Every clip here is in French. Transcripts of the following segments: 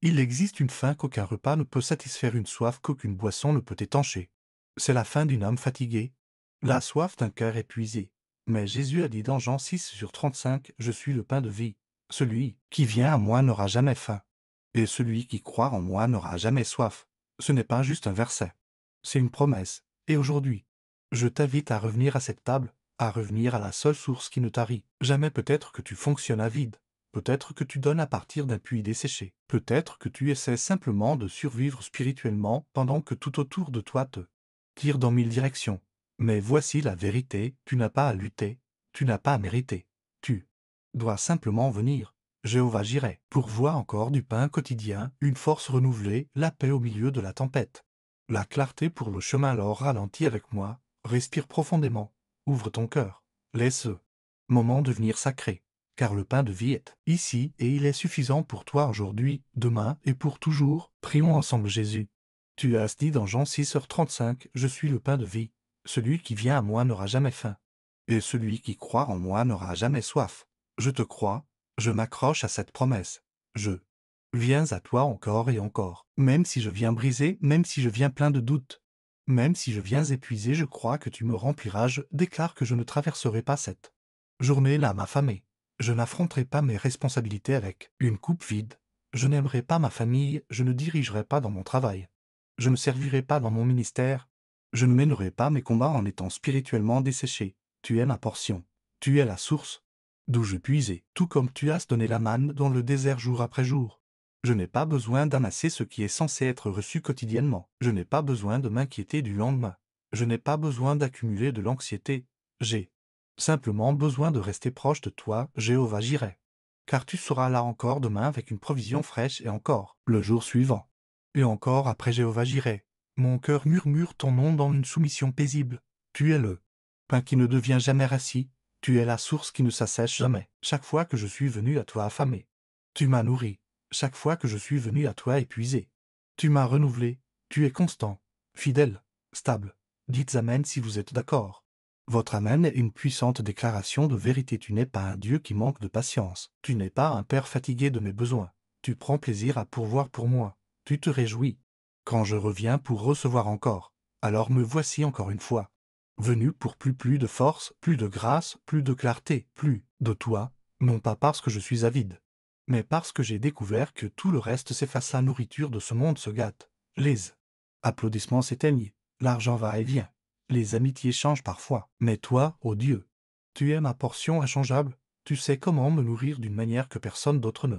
Il existe une faim qu'aucun repas ne peut satisfaire, une soif qu'aucune boisson ne peut étancher. C'est la faim d'une âme fatiguée, la soif d'un cœur épuisé. Mais Jésus a dit dans Jean 6:35, « Je suis le pain de vie. Celui qui vient à moi n'aura jamais faim. Et celui qui croit en moi n'aura jamais soif. » Ce n'est pas juste un verset. C'est une promesse. Et aujourd'hui, je t'invite à revenir à cette table, à revenir à la seule source qui ne tarit jamais. Peut-être que tu fonctionnes à vide. Peut-être que tu donnes à partir d'un puits desséché. Peut-être que tu essaies simplement de survivre spirituellement pendant que tout autour de toi te tire dans mille directions. Mais voici la vérité, tu n'as pas à lutter, tu n'as pas à mériter. Tu dois simplement venir. Jéhovah Jireh, pourvoit encore du pain quotidien, une force renouvelée, la paix au milieu de la tempête. La clarté pour le chemin. Alors ralentis avec moi, respire profondément, ouvre ton cœur, laisse ce moment devenir sacré. Car le pain de vie est ici et il est suffisant pour toi aujourd'hui, demain et pour toujours. Prions ensemble. Jésus, tu as dit dans Jean 6:35, « Je suis le pain de vie. Celui qui vient à moi n'aura jamais faim. Et celui qui croit en moi n'aura jamais soif. » Je te crois, je m'accroche à cette promesse. Je viens à toi encore et encore. Même si je viens brisé, même si je viens plein de doutes, même si je viens épuisé, je crois que tu me rempliras. Je déclare que je ne traverserai pas cette journée-là affamée. Je n'affronterai pas mes responsabilités avec une coupe vide. Je n'aimerai pas ma famille, je ne dirigerai pas dans mon travail. Je ne servirai pas dans mon ministère. Je ne mènerai pas mes combats en étant spirituellement desséché. Tu es ma portion. Tu es la source d'où je puisais, tout comme tu as donné la manne dans le désert jour après jour. Je n'ai pas besoin d'amasser ce qui est censé être reçu quotidiennement. Je n'ai pas besoin de m'inquiéter du lendemain. Je n'ai pas besoin d'accumuler de l'anxiété. J'ai simplement besoin de rester proche de toi, Jéhovah Jireh. Car tu seras là encore demain avec une provision fraîche et encore le jour suivant. Et encore après. Jéhovah Jireh, mon cœur murmure ton nom dans une soumission paisible. Tu es le pain qui ne devient jamais rassis. Tu es la source qui ne s'assèche jamais. Chaque fois que je suis venu à toi affamé, tu m'as nourri. Chaque fois que je suis venu à toi épuisé, tu m'as renouvelé. Tu es constant, fidèle, stable. Dites Amen si vous êtes d'accord. Votre Amen est une puissante déclaration de vérité. Tu n'es pas un Dieu qui manque de patience. Tu n'es pas un Père fatigué de mes besoins. Tu prends plaisir à pourvoir pour moi. Tu te réjouis quand je reviens pour recevoir encore. Alors me voici encore une fois venu pour plus de force, plus de grâce, plus de clarté, plus de toi, non pas parce que je suis avide, mais parce que j'ai découvert que tout le reste s'efface. La nourriture de ce monde se gâte. Les applaudissements s'éteignent, l'argent va et vient, les amitiés changent parfois. Mais toi, ô Dieu, tu es ma portion inchangeable, tu sais comment me nourrir d'une manière que personne d'autre ne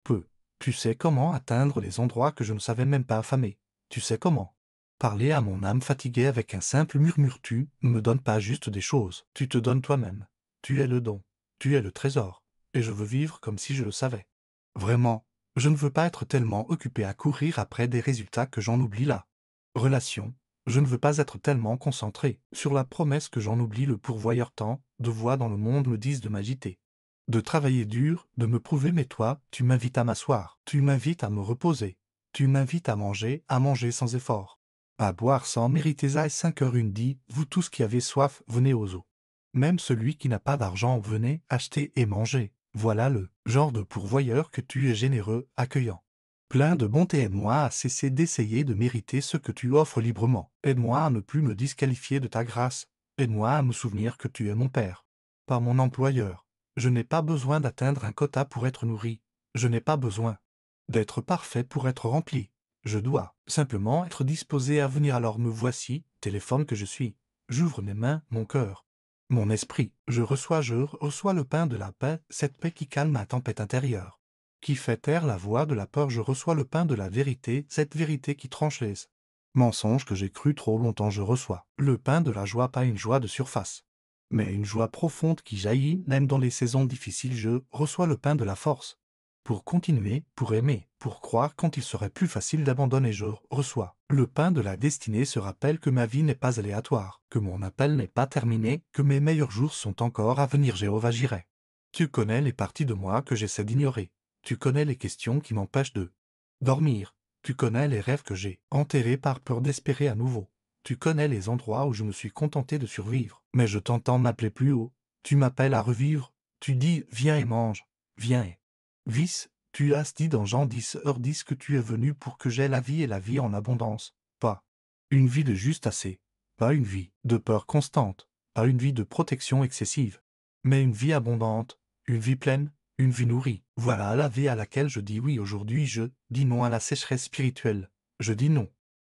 peut. Tu sais comment atteindre les endroits que je ne savais même pas affamer. Tu sais comment parler à mon âme fatiguée avec un simple murmure. Tu ne me donnes pas juste des choses, tu te donnes toi-même. Tu es le don, tu es le trésor, et je veux vivre comme si je le savais. Vraiment, je ne veux pas être tellement occupé à courir après des résultats que j'en oublie la relation. Je ne veux pas être tellement concentré sur la promesse que j'en oublie le pourvoyeur. Tant de voix dans le monde me disent de m'agiter, de travailler dur, de me prouver. Mais toi, tu m'invites à m'asseoir, tu m'invites à me reposer, tu m'invites à manger sans effort, à boire sans mériter. Ésaïe 5:1 dit, « Vous tous qui avez soif, venez aux eaux. » Même celui qui n'a pas d'argent, venez, acheter et manger. Voilà le genre de pourvoyeur que tu es, généreux, accueillant, plein de bonté. Aide-moi à cesser d'essayer de mériter ce que tu offres librement. Aide-moi à ne plus me disqualifier de ta grâce. Aide-moi à me souvenir que tu es mon Père, pas mon employeur. Je n'ai pas besoin d'atteindre un quota pour être nourri. Je n'ai pas besoin d'être parfait pour être rempli. Je dois simplement être disposé à venir. Alors me voici, téléphone que je suis. J'ouvre mes mains, mon cœur, mon esprit. Je reçois le pain de la paix, cette paix qui calme ma tempête intérieure, qui fait taire la voix de la peur. Je reçois le pain de la vérité, cette vérité qui tranche les mensonges que j'ai cru trop longtemps. Je reçois le pain de la joie, pas une joie de surface, mais une joie profonde qui jaillit même dans les saisons difficiles. Je reçois le pain de la force, pour continuer, pour aimer, pour croire quand il serait plus facile d'abandonner. Je reçois le pain de la destinée, se rappelle que ma vie n'est pas aléatoire, que mon appel n'est pas terminé, que mes meilleurs jours sont encore à venir. Jéhovah Jireh, tu connais les parties de moi que j'essaie d'ignorer. Tu connais les questions qui m'empêchent de dormir. Tu connais les rêves que j'ai enterrés par peur d'espérer à nouveau. Tu connais les endroits où je me suis contenté de survivre. Mais je t'entends m'appeler plus haut. Tu m'appelles à revivre. Tu dis, viens et mange. Viens et vis. Tu as dit dans Jean 10h10 que tu es venu pour que j'aie la vie et la vie en abondance. Pas une vie de juste assez, pas une vie de peur constante, pas une vie de protection excessive, mais une vie abondante, une vie pleine, une vie nourrie. Voilà la vie à laquelle je dis oui aujourd'hui. Je dis non à la sécheresse spirituelle. Je dis non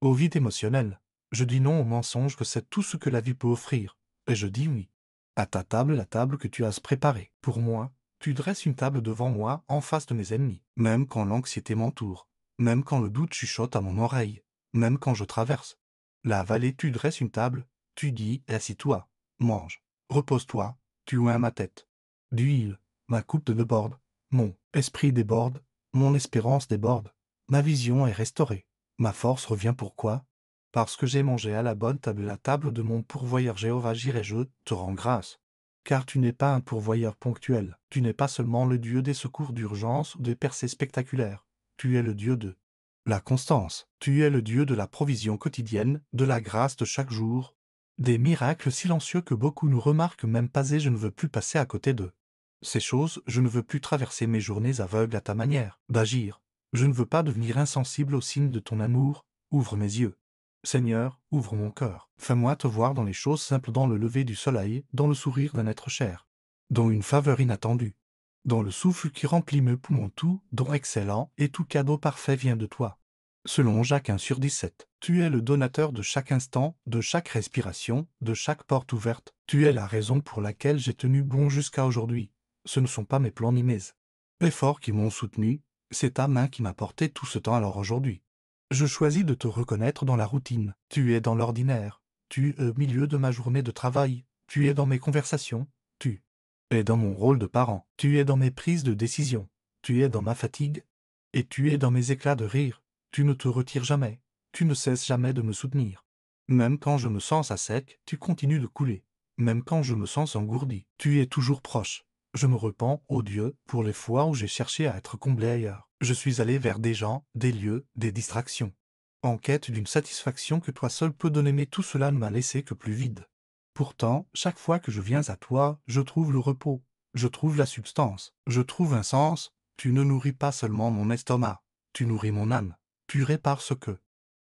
au vide émotionnel. Je dis non au mensonge que c'est tout ce que la vie peut offrir. Et je dis oui à ta table, la table que tu as préparée. Pour moi, tu dresses une table devant moi en face de mes ennemis, même quand l'anxiété m'entoure, même quand le doute chuchote à mon oreille, même quand je traverse la vallée. Tu dresses une table, tu dis assis-toi, mange, repose-toi, tu oins ma tête d'huile, ma coupe déborde, mon esprit déborde, mon espérance déborde, ma vision est restaurée, ma force revient. Pourquoi? Parce que j'ai mangé à la bonne table, la table de mon pourvoyeur Jéhovah Jireh. Je te rends grâce. Car tu n'es pas un pourvoyeur ponctuel, tu n'es pas seulement le Dieu des secours d'urgence ou des percées spectaculaires, tu es le Dieu de la constance, tu es le Dieu de la provision quotidienne, de la grâce de chaque jour, des miracles silencieux que beaucoup ne remarquent même pas. Et je ne veux plus passer à côté d'eux. Ces choses, je ne veux plus traverser mes journées aveugles à ta manière d'agir. Je ne veux pas devenir insensible aux signes de ton amour. Ouvre mes yeux. Seigneur, ouvre mon cœur. Fais-moi te voir dans les choses simples, dans le lever du soleil, dans le sourire d'un être cher, dans une faveur inattendue, dans le souffle qui remplit mes poumons. Tout don excellent et tout cadeau parfait vient de toi. Selon Jacques 1/17, tu es le donateur de chaque instant, de chaque respiration, de chaque porte ouverte. Tu es la raison pour laquelle j'ai tenu bon jusqu'à aujourd'hui. Ce ne sont pas mes plans ni mes efforts qui m'ont soutenu, c'est ta main qui m'a porté tout ce temps. Alors aujourd'hui, je choisis de te reconnaître dans la routine. Tu es dans l'ordinaire. Tu es au milieu de ma journée de travail. Tu es dans mes conversations. Tu es dans mon rôle de parent. Tu es dans mes prises de décision. Tu es dans ma fatigue. Et tu es dans mes éclats de rire. Tu ne te retires jamais. Tu ne cesses jamais de me soutenir. Même quand je me sens à sec, tu continues de couler. Même quand je me sens engourdi, tu es toujours proche. Je me repens, ô Dieu, pour les fois où j'ai cherché à être comblé ailleurs. Je suis allé vers des gens, des lieux, des distractions, en quête d'une satisfaction que toi seul peux donner, mais tout cela ne m'a laissé que plus vide. Pourtant, chaque fois que je viens à toi, je trouve le repos, je trouve la substance, je trouve un sens. Tu ne nourris pas seulement mon estomac, tu nourris mon âme, tu répares ce que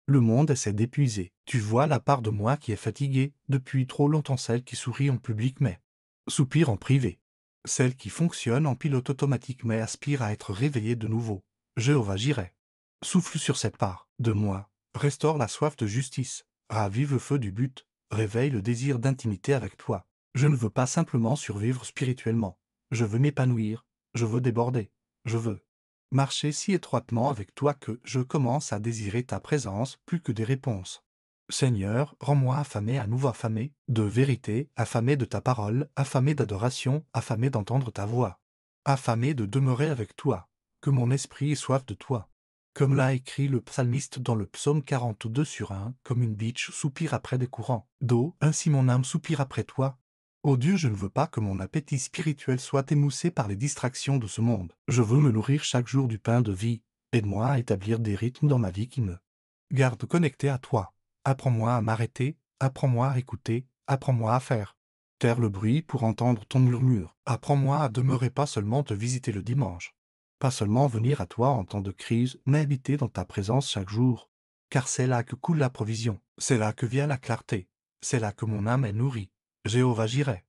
le monde essaie d'épuiser. Tu vois la part de moi qui est fatiguée, depuis trop longtemps, celle qui sourit en public mais soupire en privé, celle qui fonctionne en pilote automatique mais aspire à être réveillée de nouveau. Jéhovah Jireh, souffle sur cette part de moi, restaure la soif de justice, ravive le feu du but, réveille le désir d'intimité avec toi. Je ne veux pas simplement survivre spirituellement, je veux m'épanouir, je veux déborder, je veux marcher si étroitement avec toi que je commence à désirer ta présence plus que des réponses. Seigneur, rends-moi affamé, à nouveau affamé de vérité, affamé de ta parole, affamé d'adoration, affamé d'entendre ta voix, affamé de demeurer avec toi, que mon esprit ait soif de toi. Comme l'a écrit le psalmiste dans le psaume 42/1, comme une biche soupire après des courants d'eau, ainsi mon âme soupire après toi. Ô Dieu, je ne veux pas que mon appétit spirituel soit émoussé par les distractions de ce monde. Je veux me nourrir chaque jour du pain de vie. Aide-moi à établir des rythmes dans ma vie qui me gardent connecté à toi. Apprends-moi à m'arrêter, apprends-moi à écouter, apprends-moi à faire taire le bruit pour entendre ton murmure. Apprends-moi à demeurer, pas seulement te visiter le dimanche, pas seulement venir à toi en temps de crise, mais habiter dans ta présence chaque jour. Car c'est là que coule la provision, c'est là que vient la clarté, c'est là que mon âme est nourrie. Jéhovah Jireh,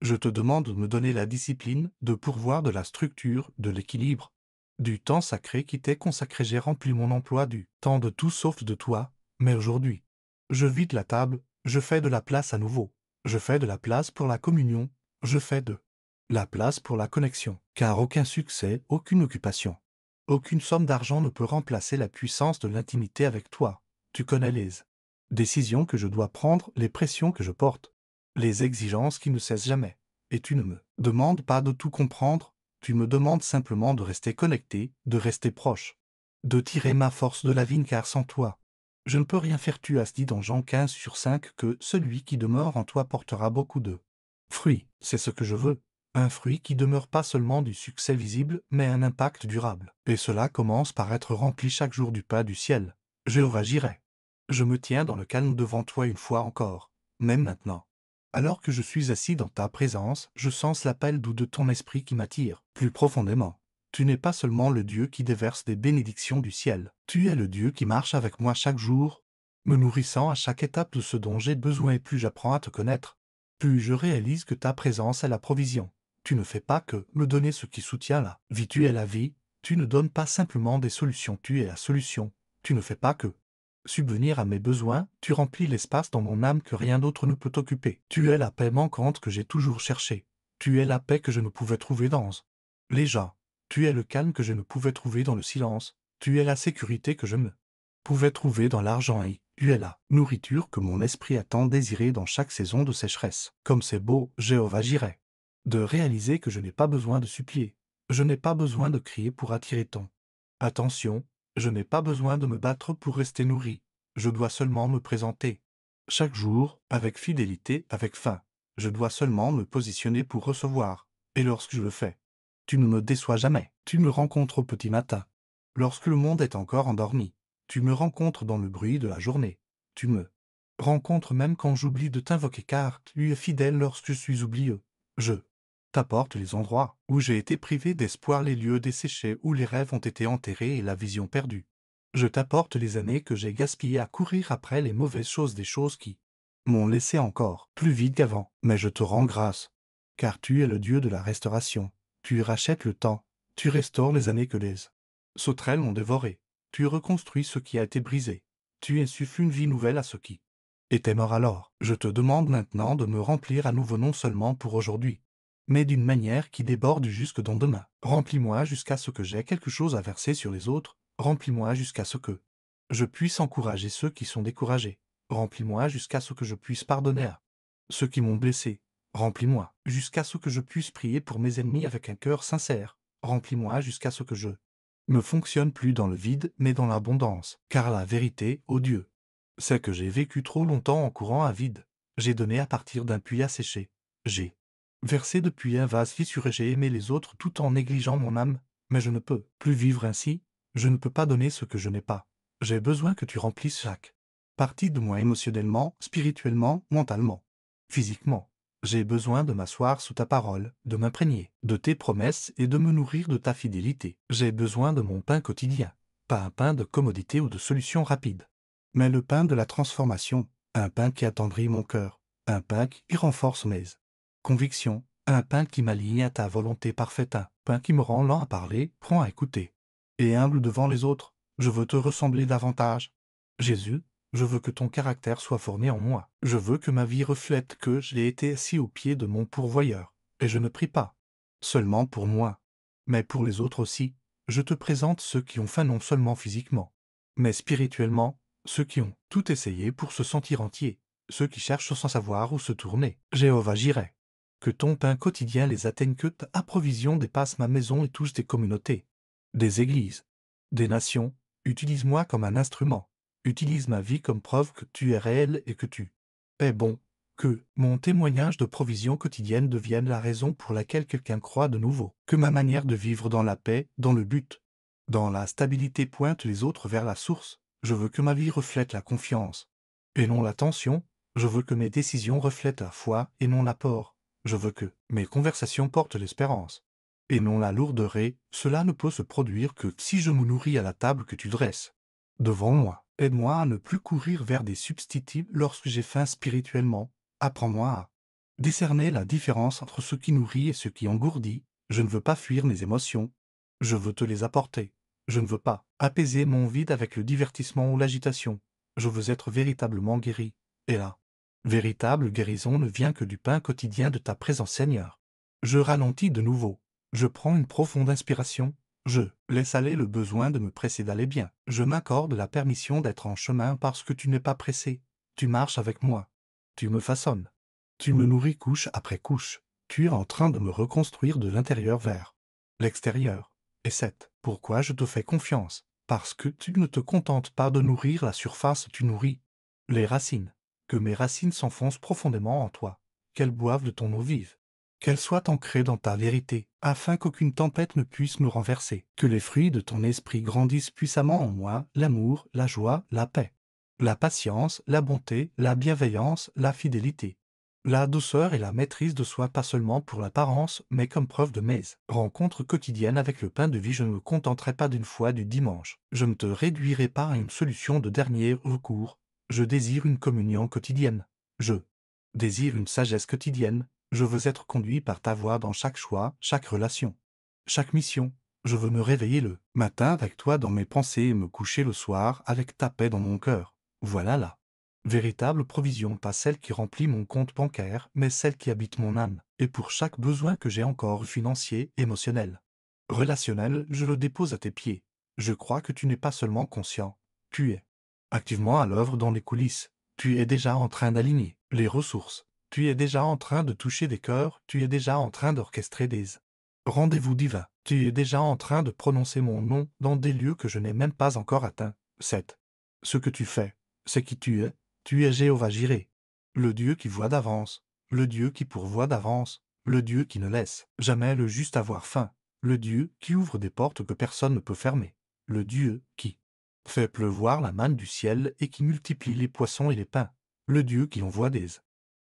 je te demande de me donner la discipline, de pourvoir de la structure, de l'équilibre, du temps sacré qui t'est consacré. J'ai rempli mon emploi du temps de tout sauf de toi, mais aujourd'hui, je vide la table, je fais de la place à nouveau, je fais de la place pour la communion, je fais de la place pour la connexion, car aucun succès, aucune occupation, aucune somme d'argent ne peut remplacer la puissance de l'intimité avec toi. Tu connais les décisions que je dois prendre, les pressions que je porte, les exigences qui ne cessent jamais. Et tu ne me demandes pas de tout comprendre, tu me demandes simplement de rester connecté, de rester proche, de tirer ma force de la vigne, car sans toi, je ne peux rien faire. Tu as dit dans Jean 15/5 que celui qui demeure en toi portera beaucoup de fruits. C'est ce que je veux. Un fruit qui demeure, pas seulement du succès visible, mais un impact durable. Et cela commence par être rempli chaque jour du pain du ciel. Jéhovah Jireh, je me tiens dans le calme devant toi une fois encore, même maintenant. Alors que je suis assis dans ta présence, je sens l'appel doux de ton esprit qui m'attire plus profondément. Tu n'es pas seulement le Dieu qui déverse des bénédictions du ciel. Tu es le Dieu qui marche avec moi chaque jour, me nourrissant à chaque étape de ce dont j'ai besoin, et plus j'apprends à te connaître, plus je réalise que ta présence est la provision. Tu ne fais pas que me donner ce qui soutient la vie. Tu es la vie. Tu ne donnes pas simplement des solutions, tu es la solution. Tu ne fais pas que subvenir à mes besoins, tu remplis l'espace dans mon âme que rien d'autre ne peut occuper. Tu es la paix manquante que j'ai toujours cherchée. Tu es la paix que je ne pouvais trouver dans les gens. Tu es le calme que je ne pouvais trouver dans le silence. Tu es la sécurité que je me pouvais trouver dans l'argent, et tu es la nourriture que mon esprit a tant désirée dans chaque saison de sécheresse. Comme c'est beau, Jéhovah Jireh, de réaliser que je n'ai pas besoin de supplier. Je n'ai pas besoin de crier pour attirer ton attention. Je n'ai pas besoin de me battre pour rester nourri. Je dois seulement me présenter chaque jour, avec fidélité, avec faim. Je dois seulement me positionner pour recevoir. Et lorsque je le fais, tu ne me déçois jamais. Tu me rencontres au petit matin, lorsque le monde est encore endormi. Tu me rencontres dans le bruit de la journée. Tu me rencontres même quand j'oublie de t'invoquer, car tu es fidèle lorsque je suis oublieux. Je t'apporte les endroits où j'ai été privé d'espoir, les lieux desséchés où les rêves ont été enterrés et la vision perdue. Je t'apporte les années que j'ai gaspillées à courir après les mauvaises choses, des choses qui m'ont laissé encore plus vide qu'avant. Mais je te rends grâce, car tu es le Dieu de la restauration. Tu rachètes le temps, tu restaures les années que les sauterelles ont dévorées. Tu reconstruis ce qui a été brisé. Tu insuffles une vie nouvelle à ce qui était mort. Alors, je te demande maintenant de me remplir à nouveau, non seulement pour aujourd'hui, mais d'une manière qui déborde jusque dans demain. Remplis-moi jusqu'à ce que j'ai quelque chose à verser sur les autres. Remplis-moi jusqu'à ce que je puisse encourager ceux qui sont découragés. Remplis-moi jusqu'à ce que je puisse pardonner à ceux qui m'ont blessé. Remplis-moi jusqu'à ce que je puisse prier pour mes ennemis avec un cœur sincère. Remplis-moi jusqu'à ce que je ne fonctionne plus dans le vide, mais dans l'abondance. Car la vérité, ô Dieu, c'est que j'ai vécu trop longtemps en courant à vide. J'ai donné à partir d'un puits asséché. J'ai versé depuis un vase fissuré, j'ai aimé les autres tout en négligeant mon âme, mais je ne peux plus vivre ainsi. Je ne peux pas donner ce que je n'ai pas. J'ai besoin que tu remplisses chaque partie de moi, émotionnellement, spirituellement, mentalement, physiquement. J'ai besoin de m'asseoir sous ta parole, de m'imprégner de tes promesses et de me nourrir de ta fidélité. J'ai besoin de mon pain quotidien, pas un pain de commodité ou de solution rapide, mais le pain de la transformation, un pain qui attendrit mon cœur, un pain qui renforce mes convictions, un pain qui m'aligne à ta volonté parfaite, un pain qui me rend lent à parler, prompt à écouter, et humble devant les autres. Je veux te ressembler davantage. Jésus, je veux que ton caractère soit formé en moi. Je veux que ma vie reflète que j'ai été assis aux pieds de mon pourvoyeur. Et je ne prie pas seulement pour moi, mais pour les autres aussi. Je te présente ceux qui ont faim, non seulement physiquement, mais spirituellement, ceux qui ont tout essayé pour se sentir entiers, ceux qui cherchent sans savoir où se tourner. Jéhovah Jireh, que ton pain quotidien les atteigne, que ta provision dépasse ma maison et touche des communautés, des églises, des nations. Utilise-moi comme un instrument. Utilise ma vie comme preuve que tu es réel et que tu es bon. Que mon témoignage de provision quotidienne devienne la raison pour laquelle quelqu'un croit de nouveau. Que ma manière de vivre dans la paix, dans le but, dans la stabilité pointe les autres vers la source. Je veux que ma vie reflète la confiance et non la tension. Je veux que mes décisions reflètent la foi et non l'apport. Je veux que mes conversations portent l'espérance et non la lourdeur. Cela ne peut se produire que si je me nourris à la table que tu dresses devant moi. Aide-moi à ne plus courir vers des substituts lorsque j'ai faim spirituellement. Apprends-moi à discerner la différence entre ce qui nourrit et ce qui engourdit. Je ne veux pas fuir mes émotions. Je veux te les apporter. Je ne veux pas apaiser mon vide avec le divertissement ou l'agitation. Je veux être véritablement guéri. Et la véritable guérison ne vient que du pain quotidien de ta présence, Seigneur. Je ralentis de nouveau. Je prends une profonde inspiration. Je laisse aller le besoin de me presser d'aller bien. Je m'accorde la permission d'être en chemin parce que tu n'es pas pressé. Tu marches avec moi. Tu me façonnes. Tu me nourris couche après couche. Tu es en train de me reconstruire de l'intérieur vers l'extérieur. Et c'est pourquoi je te fais confiance. Parce que tu ne te contentes pas de nourrir la surface, tu nourris les racines. Que mes racines s'enfoncent profondément en toi. Qu'elles boivent de ton eau vive. Qu'elle soit ancrée dans ta vérité, afin qu'aucune tempête ne puisse nous renverser. Que les fruits de ton esprit grandissent puissamment en moi, l'amour, la joie, la paix, la patience, la bonté, la bienveillance, la fidélité, La douceur et la maîtrise de soi pas seulement pour l'apparence, mais comme preuve de mes rencontres quotidiennes avec le pain de vie. Je ne me contenterai pas d'une fois du dimanche. Je ne te réduirai pas à une solution de dernier recours. Je désire une communion quotidienne. Je désire une sagesse quotidienne. Je veux être conduit par ta voix dans chaque choix, chaque relation, chaque mission. Je veux me réveiller le matin avec toi dans mes pensées et me coucher le soir avec ta paix dans mon cœur. Voilà la véritable provision, pas celle qui remplit mon compte bancaire, mais celle qui habite mon âme. Et pour chaque besoin que j'ai encore, financier, émotionnel, relationnel, je le dépose à tes pieds. Je crois que tu n'es pas seulement conscient, tu es activement à l'œuvre dans les coulisses. Tu es déjà en train d'aligner les ressources. Tu es déjà en train de toucher des cœurs. Tu es déjà en train d'orchestrer des rendez-vous divins. Tu es déjà en train de prononcer mon nom dans des lieux que je n'ai même pas encore atteints. 7. Ce que tu fais, c'est qui tu es. Tu es Jéhovah Jireh, le Dieu qui voit d'avance, le Dieu qui pourvoit d'avance, le Dieu qui ne laisse jamais le juste avoir faim, le Dieu qui ouvre des portes que personne ne peut fermer, le Dieu qui fait pleuvoir la manne du ciel et qui multiplie les poissons et les pains, le Dieu qui envoie des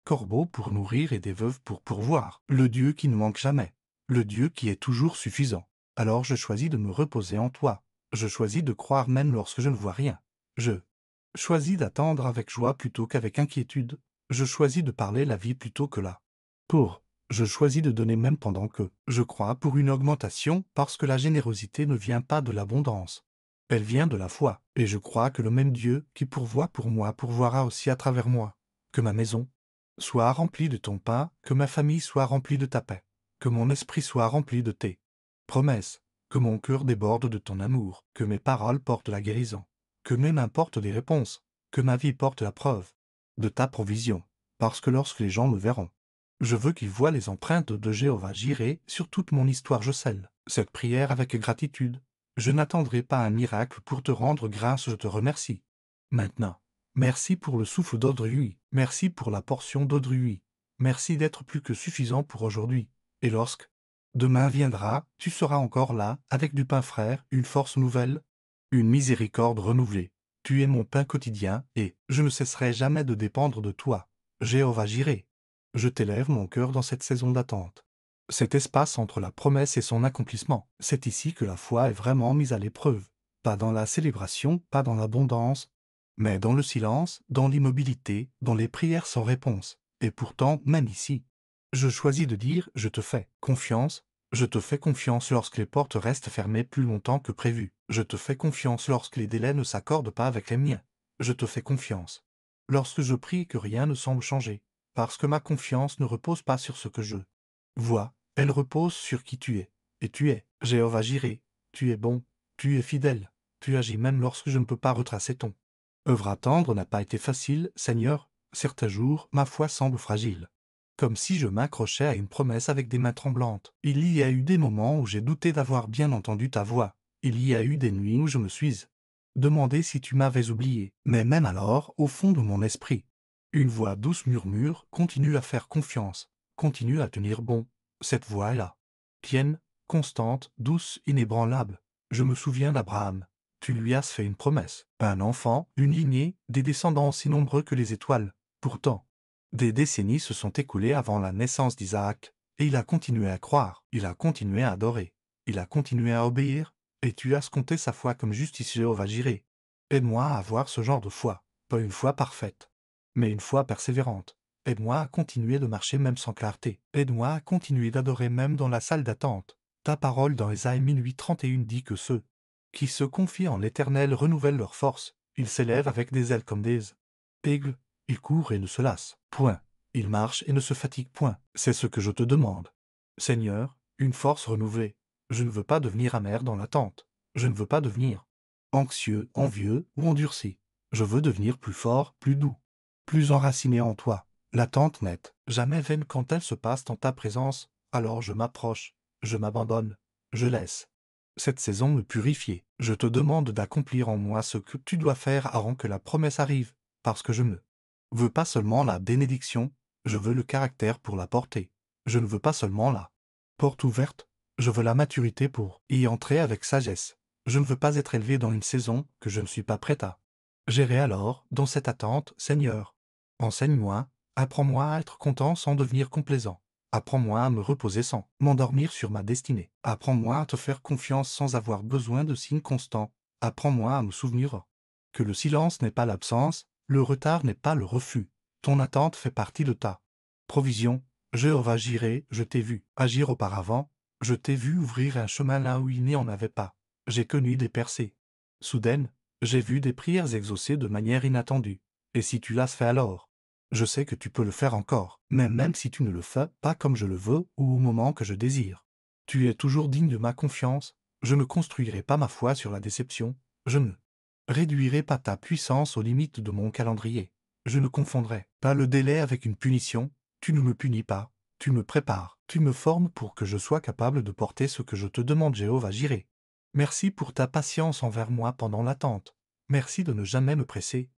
corbeaux pour nourrir et des veuves pour pourvoir, le Dieu qui ne manque jamais, le Dieu qui est toujours suffisant. Alors je choisis de me reposer en toi, je choisis de croire même lorsque je ne vois rien. Je choisis d'attendre avec joie plutôt qu'avec inquiétude. Je choisis de parler la vie plutôt que la pour. Je choisis de donner même pendant que je crois pour une augmentation parce que la générosité ne vient pas de l'abondance. Elle vient de la foi, et je crois que le même Dieu qui pourvoit pour moi pourvoira aussi à travers moi. Que ma maison soit remplie de ton pain, que ma famille soit remplie de ta paix, que mon esprit soit rempli de tes promesses, que mon cœur déborde de ton amour, que mes paroles portent la guérison, que mes mains portent des réponses, que ma vie porte la preuve de ta provision, parce que lorsque les gens me verront, je veux qu'ils voient les empreintes de Jéhovah Jireh sur toute mon histoire. Je scelle cette prière avec gratitude. Je n'attendrai pas un miracle pour te rendre grâce, je te remercie. Maintenant, merci pour le souffle d'Audrey, merci pour la portion d'Audrey, merci d'être plus que suffisant pour aujourd'hui. Et lorsque demain viendra, tu seras encore là, avec du pain frère, une force nouvelle, une miséricorde renouvelée. Tu es mon pain quotidien, et je ne cesserai jamais de dépendre de toi. Jéhovah Jireh. Je t'élève mon cœur dans cette saison d'attente. Cet espace entre la promesse et son accomplissement, c'est ici que la foi est vraiment mise à l'épreuve. Pas dans la célébration, pas dans l'abondance, mais dans le silence, dans l'immobilité, dans les prières sans réponse. Et pourtant, même ici, je choisis de dire « Je te fais confiance ». Je te fais confiance lorsque les portes restent fermées plus longtemps que prévu. Je te fais confiance lorsque les délais ne s'accordent pas avec les miens. Je te fais confiance lorsque je prie que rien ne semble changer, parce que ma confiance ne repose pas sur ce que je vois, elle repose sur qui tu es. Et tu es Jéhovah Jireh. Tu es bon, tu es fidèle, tu agis même lorsque je ne peux pas retracer ton œuvre. Attendre n'a pas été facile, Seigneur. Certains jours, ma foi semble fragile, comme si je m'accrochais à une promesse avec des mains tremblantes. Il y a eu des moments où j'ai douté d'avoir bien entendu ta voix. Il y a eu des nuits où je me suis demandé si tu m'avais oublié. Mais même alors, au fond de mon esprit, une voix douce murmure « Continue à faire confiance, continue à tenir bon ». Cette voix est là, tienne, constante, douce, inébranlable. Je me souviens d'Abraham. Tu lui as fait une promesse, un enfant, une lignée, des descendants aussi nombreux que les étoiles. Pourtant, des décennies se sont écoulées avant la naissance d'Isaac, et il a continué à croire, il a continué à adorer, il a continué à obéir, et tu as compté sa foi comme justice. Jéhovah Jireh. Aide-moi à avoir ce genre de foi, pas une foi parfaite, mais une foi persévérante. Aide-moi à continuer de marcher même sans clarté. Aide-moi à continuer d'adorer même dans la salle d'attente. Ta parole dans Ésaïe 10:31 dit que ceux qui se confient en l'Éternel renouvellent leur force. Ils s'élèvent avec des ailes comme des aigles. Ils courent et ne se lassent. Point. Ils marchent et ne se fatiguent point. C'est ce que je te demande. Seigneur, une force renouvelée. Je ne veux pas devenir amer dans l'attente. Je ne veux pas devenir anxieux, envieux ou endurci. Je veux devenir plus fort, plus doux, plus enraciné en toi. L'attente nette, jamais vaine quand elle se passe en ta présence, alors je m'approche, je m'abandonne, je laisse cette saison me purifier. Je te demande d'accomplir en moi ce que tu dois faire avant que la promesse arrive, parce que je ne veux pas seulement la bénédiction, je veux le caractère pour la porter. Je ne veux pas seulement la porte ouverte, je veux la maturité pour y entrer avec sagesse. Je ne veux pas être élevé dans une saison que je ne suis pas prêt à gérer. Alors, dans cette attente, Seigneur, enseigne-moi Apprends-moi à être content sans devenir complaisant. Apprends-moi à me reposer sans m'endormir sur ma destinée. Apprends-moi à te faire confiance sans avoir besoin de signes constants. Apprends-moi à me souvenir que le silence n'est pas l'absence, le retard n'est pas le refus. Ton attente fait partie de ta provision. Jéhovah Jireh, je t'ai vu agir auparavant, je t'ai vu ouvrir un chemin là où il n'y en avait pas. J'ai connu des percées soudaines, j'ai vu des prières exaucées de manière inattendue. Et si tu l'as fait alors, je sais que tu peux le faire encore, mais même si tu ne le fais pas comme je le veux ou au moment que je désire. Tu es toujours digne de ma confiance, je ne construirai pas ma foi sur la déception, je ne réduirai pas ta puissance aux limites de mon calendrier. Je ne confondrai pas le délai avec une punition, tu ne me punis pas, tu me prépares, tu me formes pour que je sois capable de porter ce que je te demande, Jéhovah Jireh. Merci pour ta patience envers moi pendant l'attente. Merci de ne jamais me presser,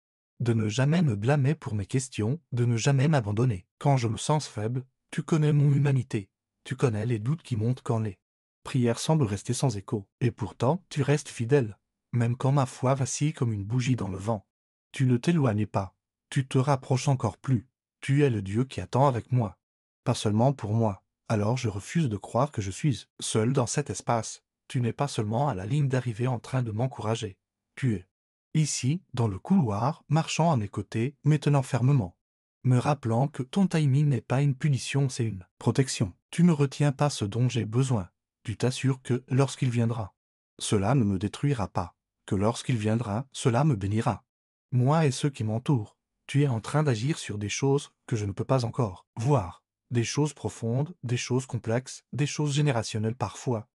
de ne jamais me blâmer pour mes questions, de ne jamais m'abandonner. Quand je me sens faible, tu connais mon humanité. Tu connais les doutes qui montent quand les prières semblent rester sans écho. Et pourtant, tu restes fidèle, même quand ma foi vacille comme une bougie dans le vent. Tu ne t'éloignes pas, tu te rapproches encore plus. Tu es le Dieu qui attend avec moi. Pas seulement pour moi. Alors je refuse de croire que je suis seul dans cet espace. Tu n'es pas seulement à la ligne d'arrivée en train de m'encourager. Tu es ici, dans le couloir, marchant à mes côtés, me tenant fermement. Me rappelant que ton timing n'est pas une punition, c'est une protection. Tu ne retiens pas ce dont j'ai besoin. Tu t'assures que, lorsqu'il viendra, cela ne me détruira pas. Que lorsqu'il viendra, cela me bénira. Moi et ceux qui m'entourent, tu es en train d'agir sur des choses que je ne peux pas encore voir. Des choses profondes, des choses complexes, des choses générationnelles parfois.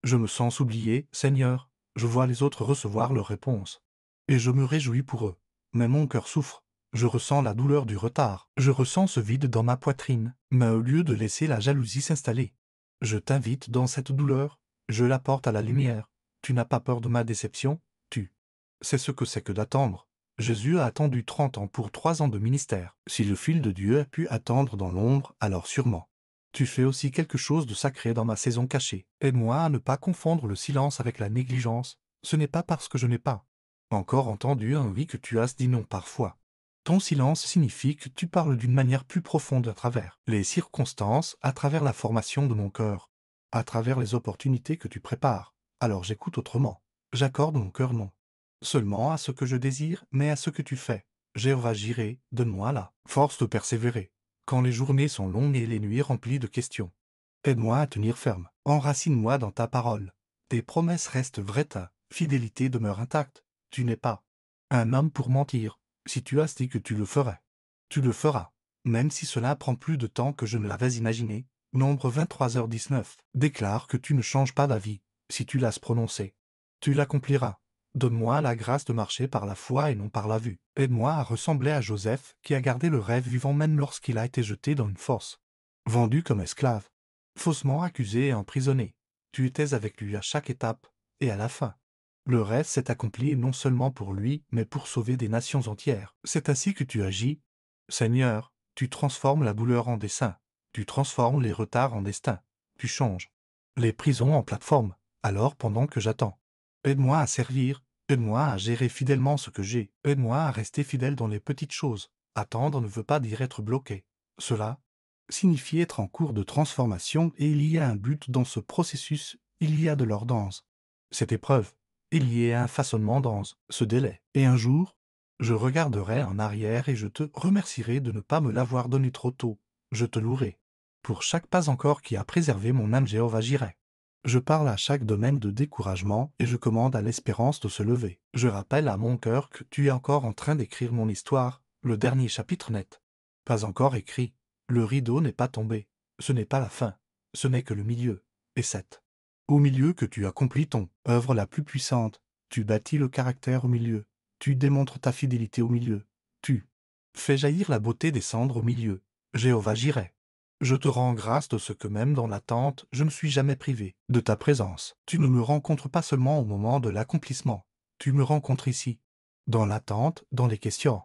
Je me sens oublié, Seigneur. Je vois les autres recevoir leurs réponses. Et je me réjouis pour eux. Mais mon cœur souffre. Je ressens la douleur du retard. Je ressens ce vide dans ma poitrine. Mais au lieu de laisser la jalousie s'installer, je t'invite dans cette douleur. Je la porte à la lumière. Tu n'as pas peur de ma déception, tu sais ce que c'est que d'attendre. Jésus a attendu 30 ans pour 3 ans de ministère. Si le fil de Dieu a pu attendre dans l'ombre, alors sûrement. Tu fais aussi quelque chose de sacré dans ma saison cachée. Aide-moi à ne pas confondre le silence avec la négligence. Ce n'est pas parce que je n'ai pas encore entendu un oui que tu as dit non parfois. Ton silence signifie que tu parles d'une manière plus profonde à travers les circonstances, à travers la formation de mon cœur, à travers les opportunités que tu prépares. Alors j'écoute autrement. J'accorde mon cœur non seulement à ce que je désire, mais à ce que tu fais. Jéhovah Jireh, donne-moi la force de persévérer. Quand les journées sont longues et les nuits remplies de questions, aide-moi à tenir ferme. Enracine-moi dans ta parole. Tes promesses restent vraies, ta fidélité demeure intacte. Tu n'es pas un homme pour mentir. Si tu as dit que tu le ferais, tu le feras. Même si cela prend plus de temps que je ne l'avais imaginé. Nombre 23h19 déclare que tu ne changes pas d'avis. Si tu l'as prononcé, tu l'accompliras. Donne-moi la grâce de marcher par la foi et non par la vue. Aide-moi à ressembler à Joseph, qui a gardé le rêve vivant même lorsqu'il a été jeté dans une fosse. Vendu comme esclave. Faussement accusé et emprisonné. Tu étais avec lui à chaque étape, et à la fin. Le rêve s'est accompli non seulement pour lui, mais pour sauver des nations entières. C'est ainsi que tu agis. Seigneur, tu transformes la douleur en dessein. Tu transformes les retards en destin. Tu changes les prisons en plateforme. Alors pendant que j'attends, aide-moi à servir, aide-moi à gérer fidèlement ce que j'ai, aide-moi à rester fidèle dans les petites choses. Attendre ne veut pas dire être bloqué. Cela signifie être en cours de transformation et il y a un but dans ce processus, il y a de l'ordonnance. Cette épreuve, il y a un façonnement dans ce délai. Et un jour, je regarderai en arrière et je te remercierai de ne pas me l'avoir donné trop tôt. Je te louerai pour chaque pas encore qui a préservé mon âme, Jéhovah Jireh. Je parle à chaque domaine de découragement et je commande à l'espérance de se lever. Je rappelle à mon cœur que tu es encore en train d'écrire mon histoire, le dernier chapitre net. Pas encore écrit. Le rideau n'est pas tombé. Ce n'est pas la fin. Ce n'est que le milieu. Et 7. Au milieu que tu accomplis ton œuvre la plus puissante. Tu bâtis le caractère au milieu. Tu démontres ta fidélité au milieu. Tu fais jaillir la beauté des cendres au milieu. Jéhovah Jireh. Je te rends grâce de ce que même dans l'attente, je ne suis jamais privé de ta présence. Tu ne me rencontres pas seulement au moment de l'accomplissement. Tu me rencontres ici, dans l'attente, dans les questions,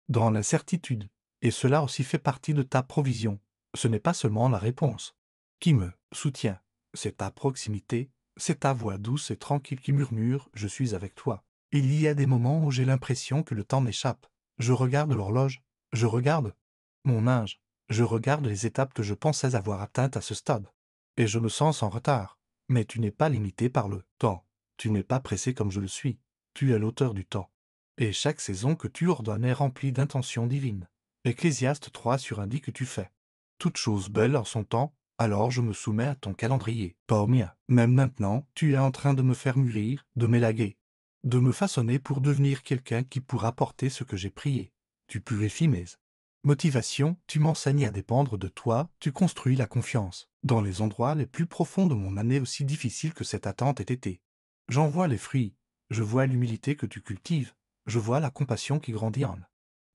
dans l'incertitude. Et cela aussi fait partie de ta provision. Ce n'est pas seulement la réponse qui me soutient. C'est ta proximité, c'est ta voix douce et tranquille qui murmure « Je suis avec toi ». Il y a des moments où j'ai l'impression que le temps m'échappe. Je regarde l'horloge, je regarde Mon âge. Je regarde les étapes que je pensais avoir atteintes à ce stade. Et je me sens en retard. Mais tu n'es pas limité par le temps. Tu n'es pas pressé comme je le suis. Tu es l'auteur du temps. Et chaque saison que tu ordonnes est remplie d'intentions divines. Ecclésiaste 3 indique que tu fais toute chose belle en son temps, alors je me soumets à ton calendrier, pas au mien. Même maintenant, tu es en train de me faire mûrir, de m'élaguer, de me façonner pour devenir quelqu'un qui pourra porter ce que j'ai prié. Tu purifies mes motivations, tu m'enseignes à dépendre de toi, tu construis la confiance. Dans les endroits les plus profonds de mon année aussi difficile que cette attente ait été. J'en vois les fruits, je vois l'humilité que tu cultives, je vois la compassion qui grandit en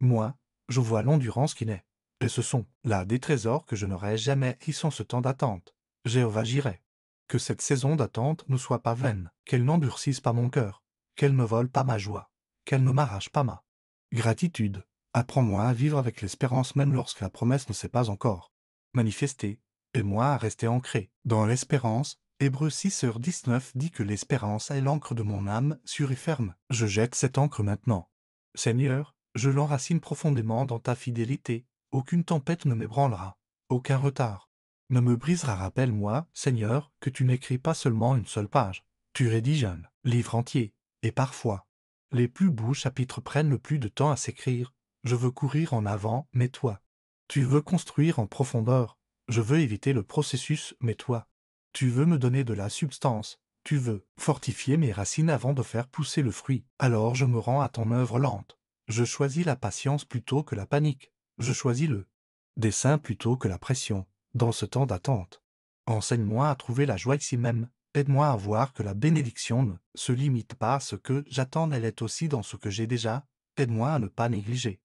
moi, je vois l'endurance qui naît. Et ce sont là des trésors que je n'aurais jamais qui sans ce temps d'attente. Jéhovah Jireh. Que cette saison d'attente ne soit pas vaine, qu'elle n'endurcisse pas mon cœur, qu'elle ne vole pas ma joie, qu'elle ne m'arrache pas ma gratitude. Apprends-moi à vivre avec l'espérance même lorsque la promesse ne s'est pas encore manifestée, et moi à rester ancré dans l'espérance. Hébreux 6:19 dit que l'espérance est l'encre de mon âme, sûre et ferme. Je jette cette encre maintenant. Seigneur, je l'enracine profondément dans ta fidélité. Aucune tempête ne m'ébranlera, aucun retard ne me brisera. Rappelle-moi, Seigneur, que tu n'écris pas seulement une seule page. Tu rédiges un livre entier, et parfois, les plus beaux chapitres prennent le plus de temps à s'écrire. Je veux courir en avant, mais toi. Tu veux construire en profondeur. Je veux éviter le processus, mais toi. Tu veux me donner de la substance. Tu veux fortifier mes racines avant de faire pousser le fruit. Alors je me rends à ton œuvre lente. Je choisis la patience plutôt que la panique. Je choisis le dessein plutôt que la pression. Dans ce temps d'attente, enseigne-moi à trouver la joie ici même. Aide-moi à voir que la bénédiction ne se limite pas à ce que j'attends, elle est aussi dans ce que j'ai déjà. Aide-moi à ne pas négliger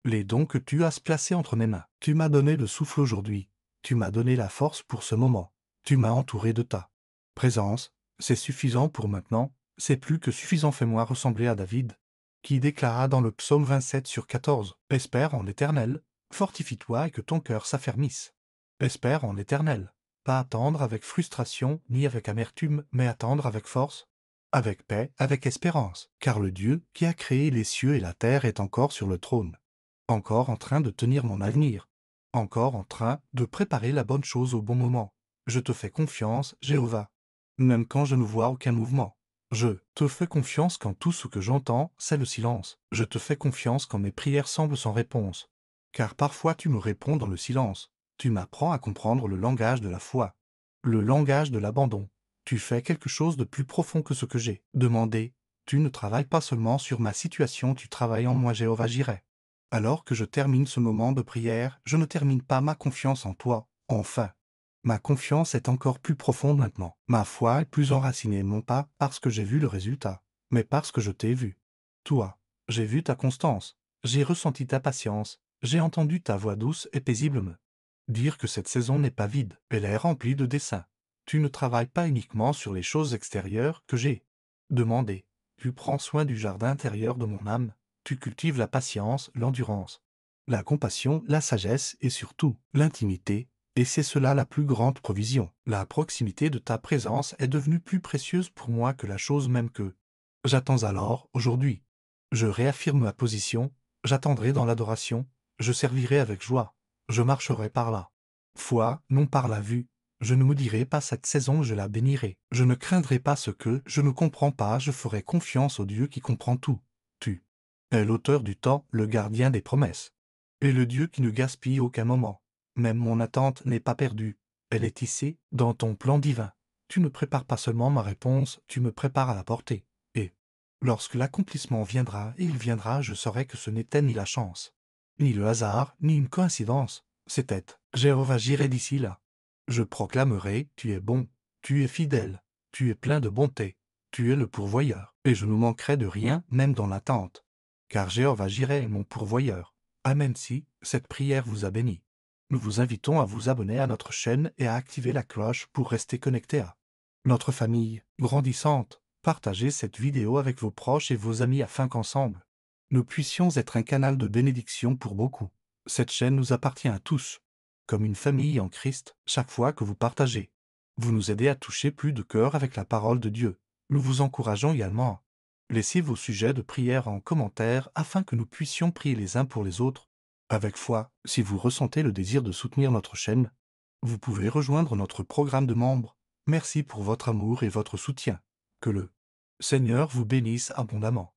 les dons que tu as placés entre mes mains. Tu m'as donné le souffle aujourd'hui. Tu m'as donné la force pour ce moment. Tu m'as entouré de ta présence. C'est suffisant pour maintenant. C'est plus que suffisant. Fais-moi ressembler à David, qui déclara dans le psaume 27/14, « Espère en l'Éternel, fortifie-toi et que ton cœur s'affermisse. Espère en l'Éternel. » Pas attendre avec frustration ni avec amertume, mais attendre avec force, avec paix, avec espérance, car le Dieu qui a créé les cieux et la terre est encore sur le trône, encore en train de tenir mon avenir, encore en train de préparer la bonne chose au bon moment. Je te fais confiance, Jéhovah. Même quand je ne vois aucun mouvement. Je te fais confiance quand tout ce que j'entends, c'est le silence. Je te fais confiance quand mes prières semblent sans réponse. Car parfois tu me réponds dans le silence. Tu m'apprends à comprendre le langage de la foi. Le langage de l'abandon. Tu fais quelque chose de plus profond que ce que j'ai demandé. Tu ne travailles pas seulement sur ma situation, tu travailles en moi, Jéhovah Jireh. Alors que je termine ce moment de prière, je ne termine pas ma confiance en toi, enfin. Ma confiance est encore plus profonde maintenant. Ma foi est plus enracinée, non pas parce que j'ai vu le résultat, mais parce que je t'ai vu. Toi, j'ai vu ta constance, j'ai ressenti ta patience, j'ai entendu ta voix douce et paisible me dire que cette saison n'est pas vide, elle est remplie de desseins. Tu ne travailles pas uniquement sur les choses extérieures que j'ai demandées. Tu prends soin du jardin intérieur de mon âme. Tu cultives la patience, l'endurance, la compassion, la sagesse et surtout l'intimité, et c'est cela la plus grande provision. La proximité de ta présence est devenue plus précieuse pour moi que la chose même que j'attends. Alors, aujourd'hui, je réaffirme ma position, j'attendrai dans l'adoration, je servirai avec joie, je marcherai par la foi, non par la vue. Je ne maudirai pas cette saison, je la bénirai. Je ne craindrai pas ce que je ne comprends pas, je ferai confiance au Dieu qui comprend tout. Tu est l'auteur du temps, le gardien des promesses. Et le Dieu qui ne gaspille aucun moment. Même mon attente n'est pas perdue. Elle est tissée dans ton plan divin. Tu ne prépares pas seulement ma réponse, tu me prépares à la porter. Et lorsque l'accomplissement viendra, et il viendra, je saurai que ce n'était ni la chance, ni le hasard, ni une coïncidence. C'était Jéhovah Jireh d'ici là. Je proclamerai, tu es bon, tu es fidèle, tu es plein de bonté, tu es le pourvoyeur, et je ne manquerai de rien, même dans l'attente. Car Jéhovah Jireh est mon pourvoyeur. Amen. Si cette prière vous a béni, nous vous invitons à vous abonner à notre chaîne et à activer la cloche pour rester connecté à notre famille grandissante. Partagez cette vidéo avec vos proches et vos amis afin qu'ensemble, nous puissions être un canal de bénédiction pour beaucoup. Cette chaîne nous appartient à tous. Comme une famille en Christ, chaque fois que vous partagez, vous nous aidez à toucher plus de cœurs avec la parole de Dieu. Nous vous encourageons également à laisser vos sujets de prière en commentaire afin que nous puissions prier les uns pour les autres. Avec foi, si vous ressentez le désir de soutenir notre chaîne, vous pouvez rejoindre notre programme de membres. Merci pour votre amour et votre soutien. Que le Seigneur vous bénisse abondamment.